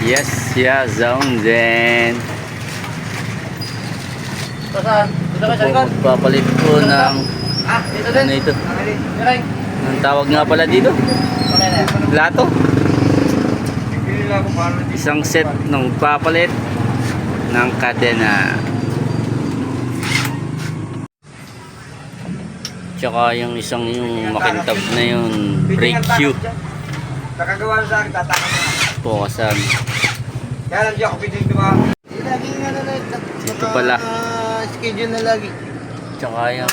Yes, yeah, zone din. Saan? Dito ka sa likod? Papalit po ng Dito din. ano ito? Direk. Ang tawag nga pala dito? Okay na. Plato. Isang set ng papalit ng kadena. Tsaka yung isang yung makintab na yung brake shoe. Nakagawa sa akin, tataka mo. Pukasan. Kaya lang di ako pinig diba? Laging ano na ito. Ito pala. Schedule na lagi. Tsaka yung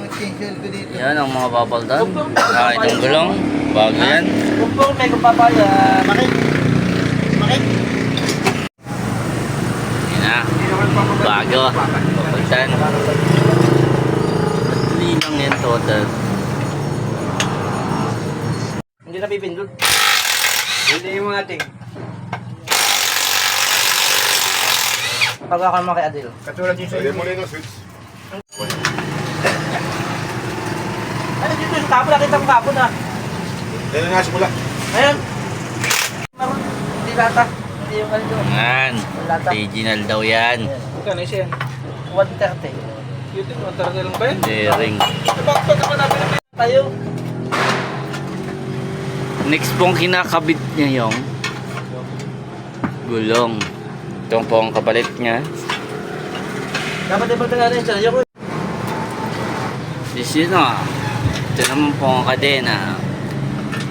Schedule ko dito. yan ang mga papaldan. Itong gulong. Bago yan. Kumpong, may kupapaya. Makik. Makik. Yan na. Bago. Papaldan. Madali lang yan total. Hindi na pipindot. Hindi mo natin. Pag ako naman kay Adil. Katulad yung sa Pwede mo rin ang switch. Ano dito sa tapo? Nakita mo kapon ah. Yan ang nasa mula. Ayun. Maroon. Hindi lata. Hindi yung ano doon. Yan. Lata. Original daw yan. Kano siya yan? 130. Yun din, mataragal lang ba yan? Bearing. Bakit naman natin na Tayo. Next pong kinakabit niya yung gulong. Ito po ang kapalit niya. Dapat ibang nga rin siya. Ayoko. This yun na. Ito naman po ang kadena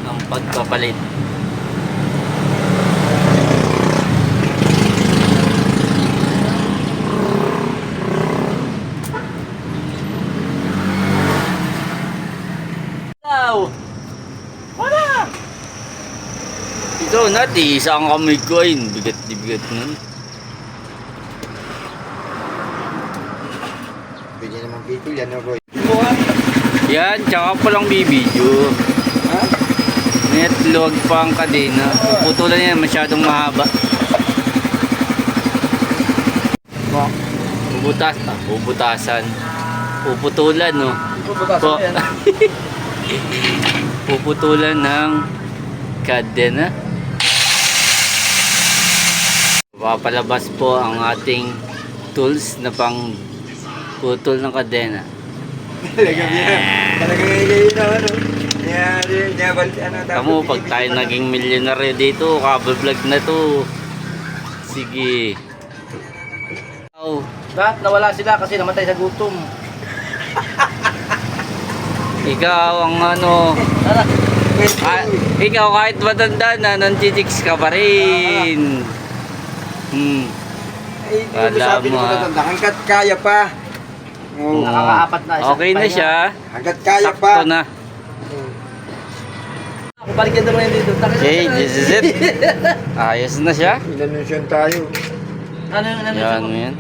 ng pagpapalit. Wow. Wala. Ito nati, isang kamay ko ay bigat di bigat nun. Pwede naman pito yan, no, Roy? Yan, tsaka palang bibidyo. Ha? Netlog pa ang kadena. Puputulan yan, masyadong mahaba. Bubutasan. Puputulan, no? Po. Puputulan ng kadena. Papalabas po ang ating tools na pang putol ng kadena. Talagang yan. Talagang yun na, ano? Yan, ano, Kamu, pag tayo naging milyonaryo dito, kabablog na to. Sige. Oh, Lahat nawala sila kasi namatay sa gutom. ikaw ang ano, ikaw kahit matanda na, nantichicks ka pa rin. Wala Sabi mo, mo ah. na hanggat kaya pa. Oo. Nakakaapat na isa. Okay na siya. Hanggat kaya Sakto pa. na. Ako balikin naman yan dito. Okay, this is it. Ayos na siya. Ilanunsyon tayo. Ano yung ano? Yan, yan.